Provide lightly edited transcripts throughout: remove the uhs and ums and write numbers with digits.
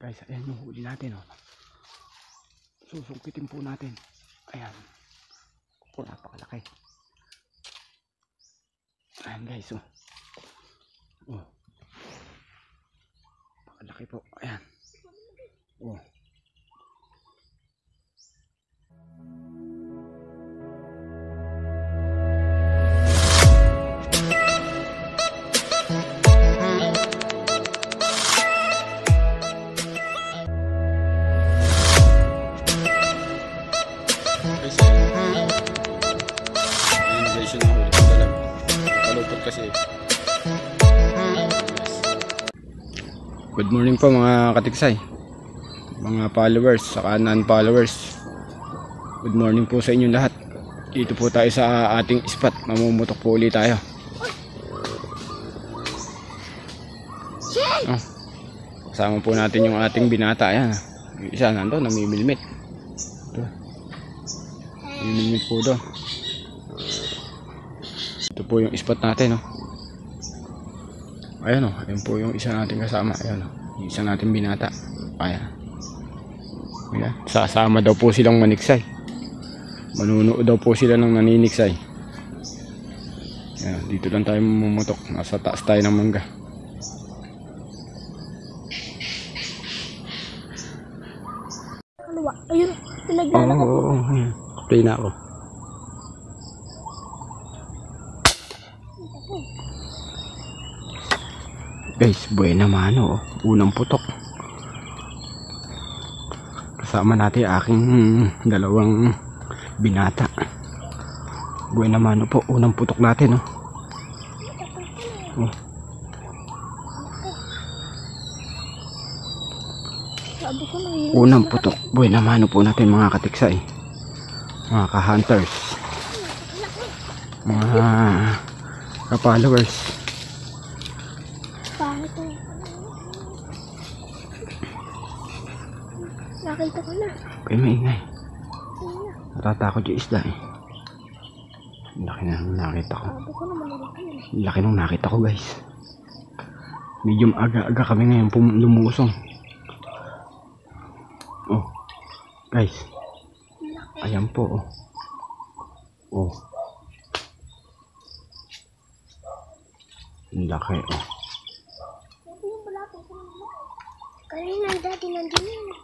Guys, ayan yung huli natin, oh. Susungkitin po natin. Ayan. Oh, napakalaki. Ayan guys, oh. Oh. Napakalaki po. Ayan. Oh. Good morning po mga katiksay, mga followers saka non-followers. Good morning po sa inyong lahat. Dito po tayo sa ating spot. Mamumutok po ulit tayo. Oh. Kasama po natin yung ating binata. Ayan. Yung isa nandun, namimilmit. Namimilmit po doon. Ito po yung spot natin, oh. Ayan, oh, ayan po yung isa natin kasama. Ayan, oh, yung isa natin binata. Ayan. Ayan. Sasama daw po silang maniksay. Manunood daw po sila ng naniniksay. Ayan, dito lang tayo mumutok. Nasa taas tayo ng mangga. Ayun, pinagdala ko. Oo, ayan. Play na ako. Guys, buena mano, oh. Unang putok. Kasama natin aking dalawang binata. Buena mano po, unang putok natin, oh. Oh. Unang putok, buena mano po natin mga katiksay, mga ka-hunters, mga ka-followers. Nakita ko na. Okay, maingay. Natatakot yung isda, eh. Laki na nung nakita ko. Laki nung nakita ko, guys. Medyo aga-aga kami ngayon lumusong. Oh, guys. Ayan po, oh. Oh. Laki, oh. Kanina dati nandiyan.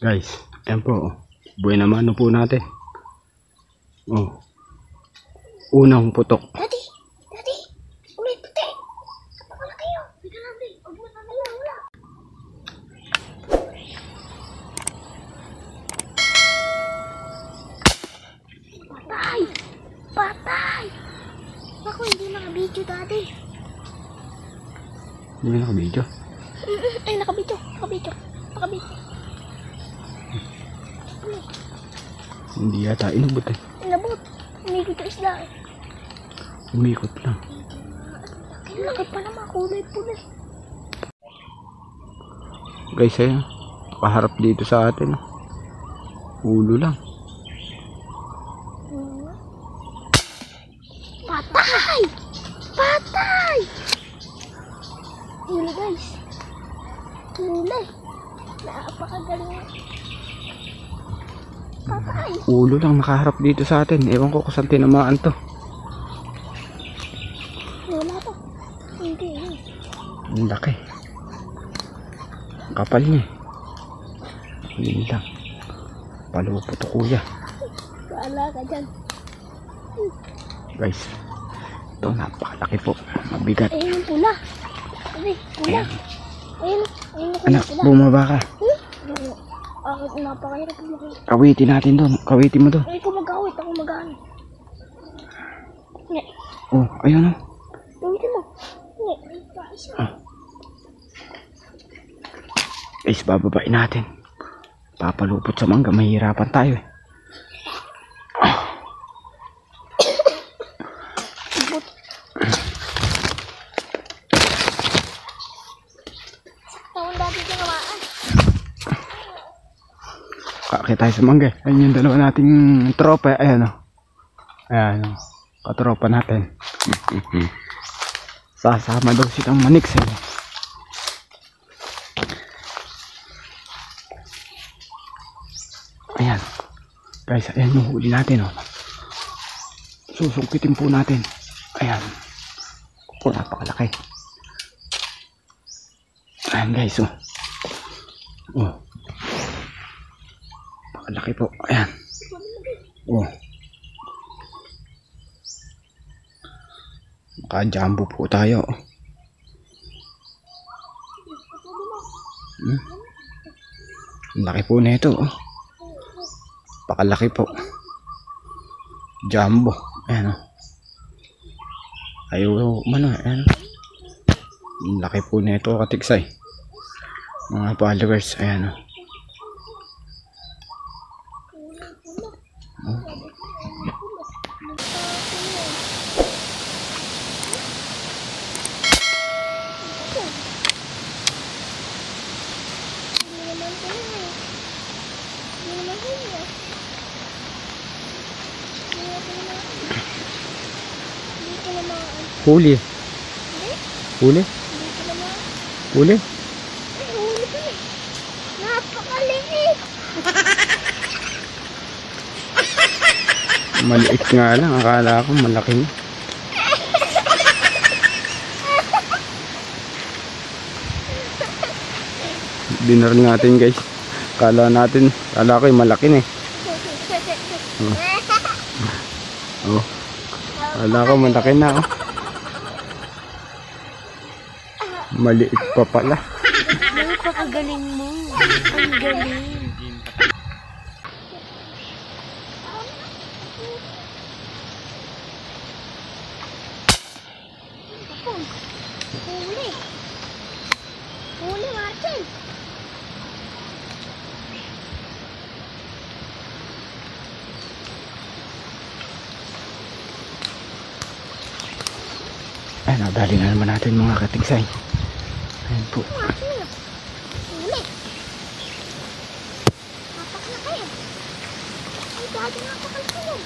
Guys, ayan po, oh. Buena mano po natin. Oh. Unang putok. Daddy, ulit puti. Kapag kayo, bigyan natin. Huwag mo natin wala. Patay. Ako hindi nakabidyo dati. Hindi nakabidyo? Ay, nakabidyo. Hindi yata inabot, eh. Inabot. Umikot yung isda, eh. Umikot lang. Laki pa naman, kulay pula. Guys, ayan. Paharap dito sa atin, oh. Ulo lang. Patay! Huli, guys. Huli. Napakagaling. Patay. Ulo lang nakaharap dito sa atin. Ewan ko kung saan tinamaan to. Wala to. Hindi. Ang laki. Ang kapal niya. Hindi lang. Palupot to, kuya. Wala ka dyan. Guys, ito napakalaki po. Mabigat. Ayun yung pula. Pula. Ayun Anak, pula. bumaba ka. Napakahirap makita. Kawitin natin doon. Kawitin mo doon. Ay, ako mag-ano. Oh, ayun, oh. Kawitin mo. Guys, bababain natin. Papalupot sa mangga. Mahirapan tayo, eh. Kakit tayo sa mangga. Ayun yung dalawa nating tropa. Ayan, oh. Ayan, oh. Katropa natin. Sasama daw silang manik sa inyo. Ayan. Guys, ayan yung huli natin, oh. Susungkitin po natin. Ayan. Oh, napakalaki. Ayan guys, oh. Oh. Napakalaki po. Ayan. Oh. Naka-jumbo po tayo. Ang laki po nito, oh. Pakalaki po. Jumbo. Ayan, oh. Ayaw mano. Ayan. Ang laki po nito, katiksay. Mga followers. Ayan, oh. Oh. Huli. Huli? Huli? Napakaliit. Maliit nga lang. Akala ko malaki. Dinner natin guys. Kala ko yung malaki na eh. Oh. Kala ko malaki na oh. Maliit pa pala. Napakagaling mo. Ang galing. Huli. Huli, Martin. Ay, nadali na naman natin mga katigsay. Ayan po. Huli. Napakalaki. Ay, dati napakalaki.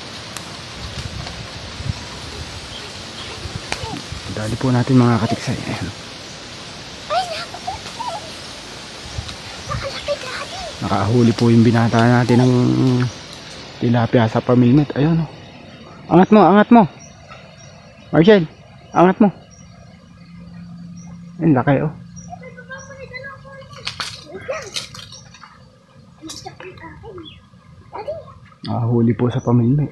Dali po natin mga katigsay. Ayan. Ay, napakalaki. Napakalaki, dati. Nakahuli po yung binata natin ng tilapia sa pamilmet. Ayun oh. Angat mo, angat mo. Marcel, angat mo. Ayun, laki oh. Nakahuli po sa pamilmet.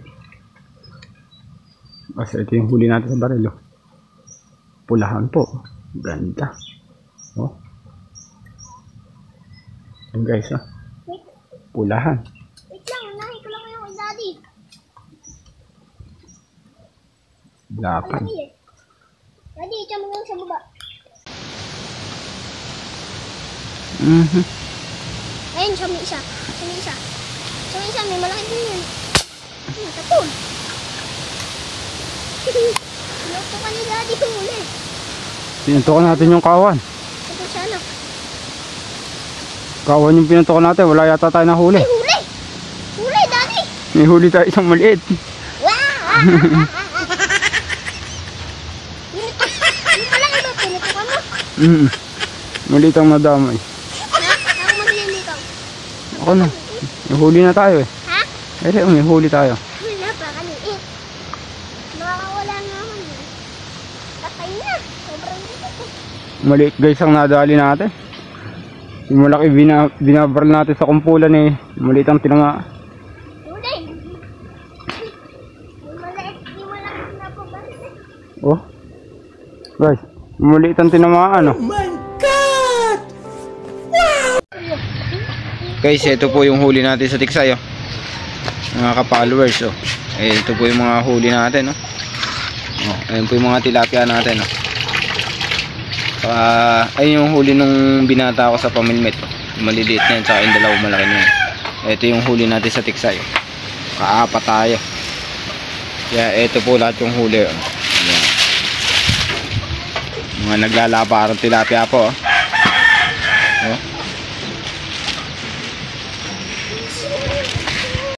Kasi ito yung huli natin sa baril oh. Pulahan po. Ganda. Oh. Ayan guys oh. Pulahan. Wait lang, unahin ko lang yung kay Daddy. Lapan. Daddy, ito mo lang sa baba. Ayun, siya may isa. Siya may isa. Siya may isa, may malaki din yun. Tapon. Pinukto ka ni Daddy kung uli. Pinuntukan natin yung kawan. Ito sana. Kawan yung pinuntukan natin. Wala yata tayo na huli. Ay, huli! Huli, Daddy! May huli tayo isang maliit. Wow! Yung pala iba, pinutukan mo. Maliit ang nadamay. Ha? Ako maglilikaw. Ako na. May huli na tayo eh. Ha? Eh, may huli tayo. Wala pa kaliit. Nakakawala nga ako yun. Patay na. Sobrang liit. Maliit guys ang nadali natin. Yung malaki binabaril natin sa kumpulan eh. Maliit ang tinama. Huli. Yung maliit, yung malaki na po ba? Oh. Guys, maliit ang tinamaan oh. Guys, ito po yung huli natin sa tiksay oh. Mga ka-followers oh. Eh, ito po yung mga huli natin oh. Oh, ayun po yung mga tilapia natin oh. Ayun yung huli nung binata ko sa pamilmet oh. Maliliit na yun, saka yung dalawang malaki na yun. Ito yung huli natin sa tiksay oh. Kaapat tayo. Kaya ito po lahat yung huli oh. Ayan. Mga naglalaparang tilapia po oh. Oh.